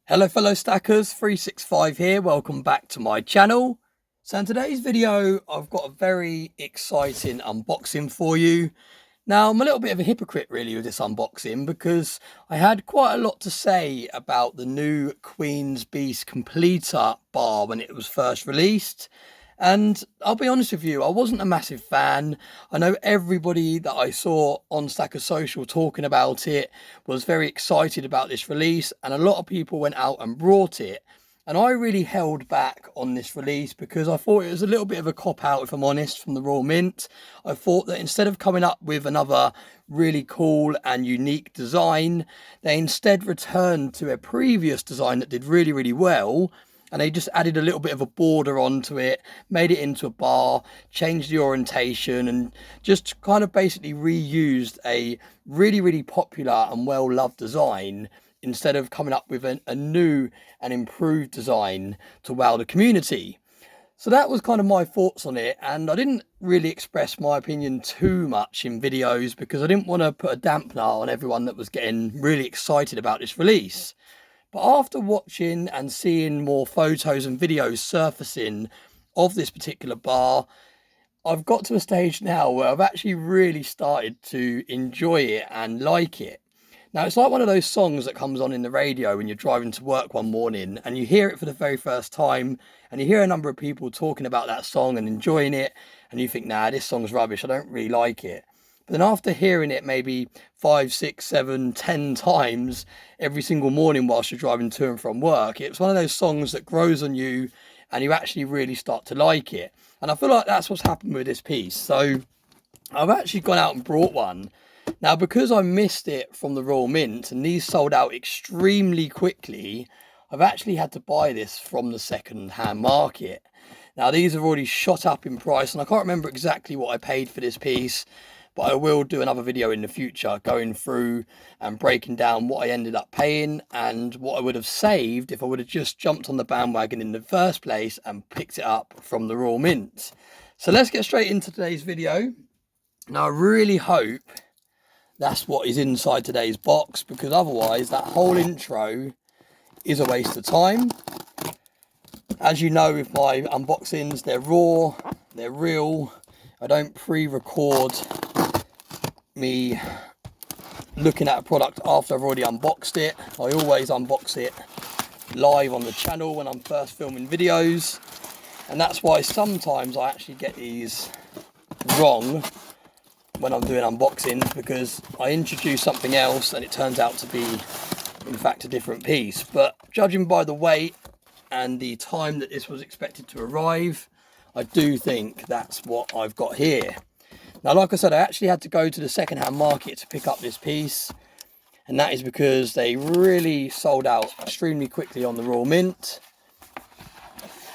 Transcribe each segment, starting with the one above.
Hello fellow stackers, 365 here, welcome back to my channel. So in today's video I've got a very exciting unboxing for you. Now I'm a little bit of a hypocrite really with this unboxing because I had quite a lot to say about the new Queen's Beast Completer bar when it was first released. And I'll be honest with you, I wasn't a massive fan. I know everybody that I saw on Stacker Social talking about it was very excited about this release, and a lot of people went out and brought it. And I really held back on this release because I thought it was a little bit of a cop-out, if I'm honest, from the Royal Mint. I thought that instead of coming up with another really cool and unique design, they instead returned to a previous design that did really, really well. And they just added a little bit of a border onto it, made it into a bar, changed the orientation, and just kind of basically reused a really, really popular and well-loved design instead of coming up with a new and improved design to wow the community. So that was kind of my thoughts on it, and I didn't really express my opinion too much in videos because I didn't want to put a dampener on everyone that was getting really excited about this release. But after watching and seeing more photos and videos surfacing of this particular bar, I've got to a stage now where I've actually really started to enjoy it and like it. Now, it's like one of those songs that comes on in the radio when you're driving to work one morning and you hear it for the very first time and you hear a number of people talking about that song and enjoying it, and you think, nah, this song's rubbish, I don't really like it. But then after hearing it maybe 5, 6, 7, 10 times every single morning whilst you're driving to and from work, it's one of those songs that grows on you and you actually really start to like it. And I feel like that's what's happened with this piece. So I've actually gone out and brought one. Now, because I missed it from the Royal Mint and these sold out extremely quickly, I've actually had to buy this from the second-hand market. Now, these have already shot up in price and I can't remember exactly what I paid for this piece, but I will do another video in the future going through and breaking down what I ended up paying and what I would have saved if I would have just jumped on the bandwagon in the first place and picked it up from the Royal Mint. So let's get straight into today's video. Now, I really hope that's what is inside today's box, because otherwise that whole intro is a waste of time. As you know, with my unboxings, they're raw, they're real. I don't pre-record me looking at a product after I've already unboxed it. I always unbox it live on the channel when I'm first filming videos, and that's why sometimes I actually get these wrong when I'm doing unboxings, because I introduce something else and it turns out to be in fact a different piece. But judging by the weight and the time that this was expected to arrive, I do think that's what I've got here. Now, like I said, I actually had to go to the second-hand market to pick up this piece, and that is because they really sold out extremely quickly on the Royal Mint.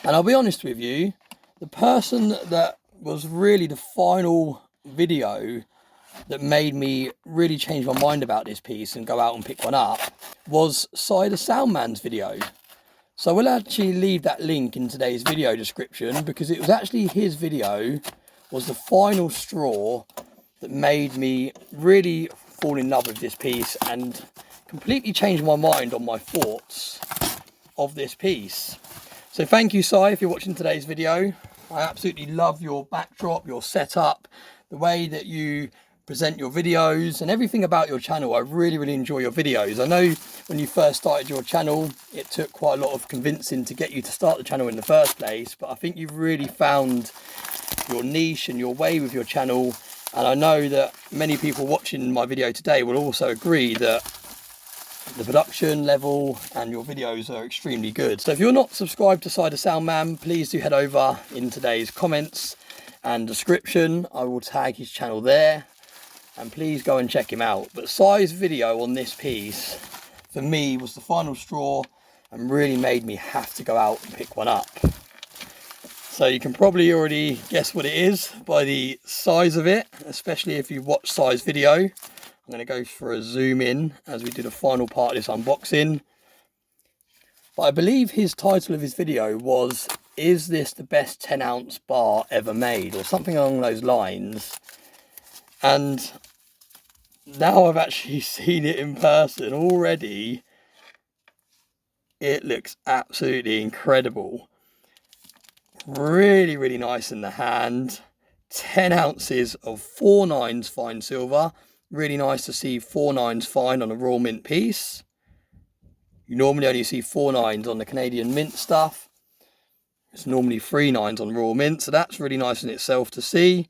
And I'll be honest with you, the person that was really the final video that made me really change my mind about this piece and go out and pick one up was Cy the Soundman's video. So we'll actually leave that link in today's video description, because it was actually his video was the final straw that made me really fall in love with this piece and completely change my mind on my thoughts of this piece. So thank you, Cy, if you're watching today's video. I absolutely love your backdrop, your setup, the way that you present your videos and everything about your channel. I really, really enjoy your videos. I know when you first started your channel, it took quite a lot of convincing to get you to start the channel in the first place, but I think you've really found your niche and your way with your channel. And I know that many people watching my video today will also agree that the production level and your videos are extremely good. So if you're not subscribed to Cy the Soundman, please do head over in today's comments and description. I will tag his channel there, and please go and check him out. But Cy's video on this piece for me was the final straw and really made me have to go out and pick one up. So you can probably already guess what it is by the size of it, especially if you've watched Cy's video. I'm going to go for a zoom in as we do the final part of this unboxing. But I believe his title of his video was, "Is this the best 10-ounce bar ever made?" or something along those lines. And now I've actually seen it in person already, it looks absolutely incredible. Really, really nice in the hand. 10 ounces of 4/9 fine silver. Really nice to see 4/9 fine on a raw mint piece. You normally only see 4/9 on the Canadian mint stuff. It's normally 3/9 on raw mint, so that's really nice in itself to see.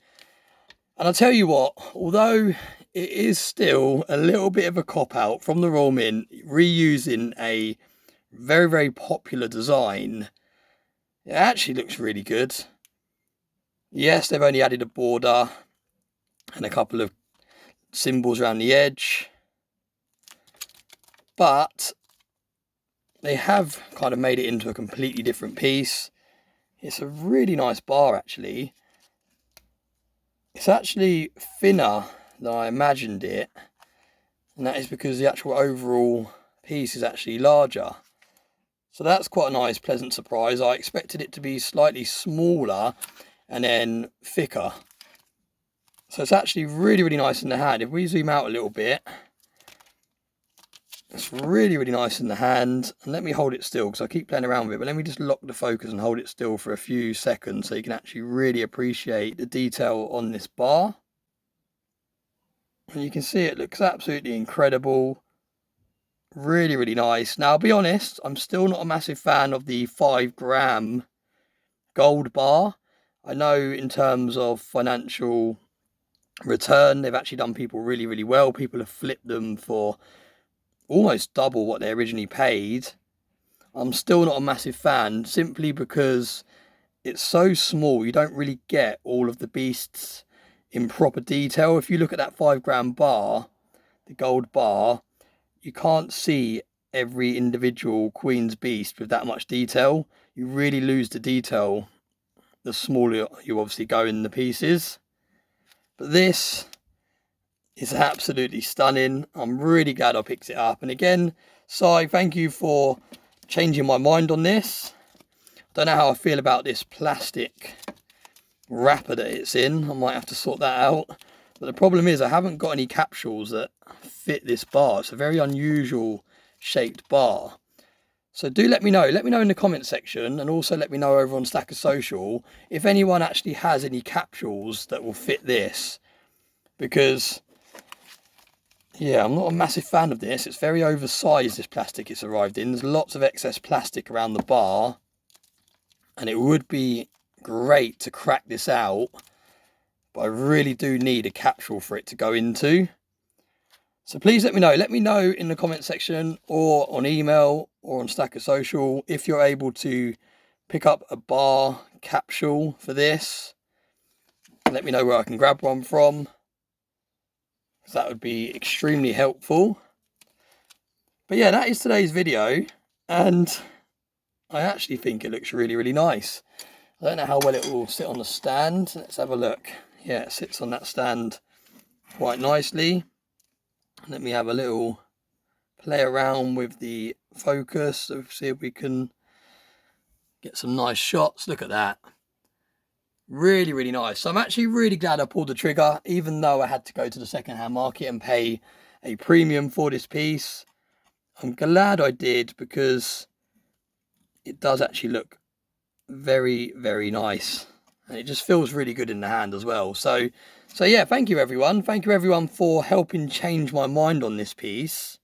And I'll tell you what, although it is still a little bit of a cop-out from the raw mint, reusing a very, very popular design, it actually looks really good. Yes, they've only added a border and a couple of symbols around the edge, but they have kind of made it into a completely different piece. It's a really nice bar, actually. It's actually thinner than I imagined it, and that is because the actual overall piece is actually larger. So that's quite a nice, pleasant surprise. I expected it to be slightly smaller and then thicker. So it's actually really, really nice in the hand. If we zoom out a little bit, it's really, really nice in the hand. And let me hold it still because I keep playing around with it, but let me just lock the focus and hold it still for a few seconds so you can actually really appreciate the detail on this bar. And you can see it looks absolutely incredible. Really, really nice. Now, I'll be honest, I'm still not a massive fan of the 5-gram gold bar. I know in terms of financial return, they've actually done people really, really well. People have flipped them for almost double what they originally paid. I'm still not a massive fan simply because it's so small. You don't really get all of the beasts in proper detail. If you look at that 5-gram bar, the gold bar, you can't see every individual Queen's beast with that much detail. You really lose the detail the smaller you obviously go in the pieces. But this is absolutely stunning. I'm really glad I picked it up. And again, Si, thank you for changing my mind on this. I don't know how I feel about this plastic wrapper that it's in. I might have to sort that out. But the problem is I haven't got any capsules that fit this bar. It's a very unusual shaped bar. So do let me know. Let me know in the comment section, and also let me know over on Stacker Social if anyone actually has any capsules that will fit this. Because, yeah, I'm not a massive fan of this. It's very oversized, this plastic it's arrived in. There's lots of excess plastic around the bar. And it would be great to crack this out. But I really do need a capsule for it to go into. So please let me know. Let me know in the comment section or on email or on Stacker Social if you're able to pick up a bar capsule for this. Let me know where I can grab one from, because that would be extremely helpful. But yeah, that is today's video, and I actually think it looks really, really nice. I don't know how well it will sit on the stand. Let's have a look. Yeah, it sits on that stand quite nicely. Let me have a little play around with the focus, so see if we can get some nice shots. Look at that. Really, really nice. So I'm actually really glad I pulled the trigger, even though I had to go to the second-hand market and pay a premium for this piece. I'm glad I did, because it does actually look very, very nice. And it just feels really good in the hand as well. So yeah, thank you everyone. Thank you everyone for helping change my mind on this piece.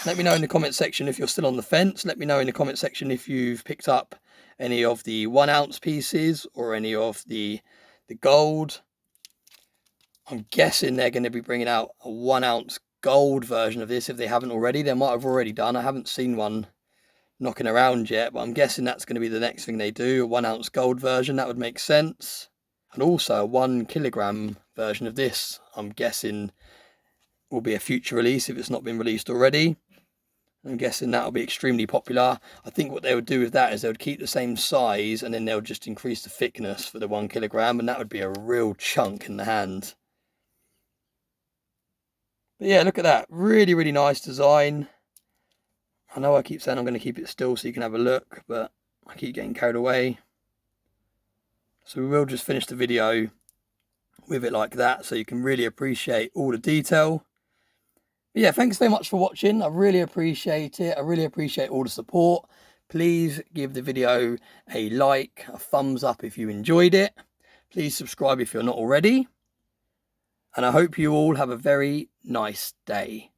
Let me know in the comment section if you're still on the fence. Let me know in the comment section if you've picked up any of the 1 ounce pieces or any of the gold. I'm guessing they're going to be bringing out a 1 ounce gold version of this if they haven't already. They might have already done. I haven't seen one knocking around yet, but I'm guessing that's going to be the next thing they do, a 1 ounce gold version. That would make sense. And also a 1 kilogram version of this, I'm guessing, will be a future release if it's not been released already. I'm guessing that'll be extremely popular. I think what they would do with that is they would keep the same size, and then they'll just increase the thickness for the 1 kilogram, and that would be a real chunk in the hand. But yeah, look at that. Really, really nice design. I know I keep saying I'm going to keep it still so you can have a look, but I keep getting carried away. So we will just finish the video with it like that, so you can really appreciate all the detail. But yeah, thanks very much for watching. I really appreciate it. I really appreciate all the support. Please give the video a like, a thumbs up if you enjoyed it. Please subscribe if you're not already. And I hope you all have a very nice day.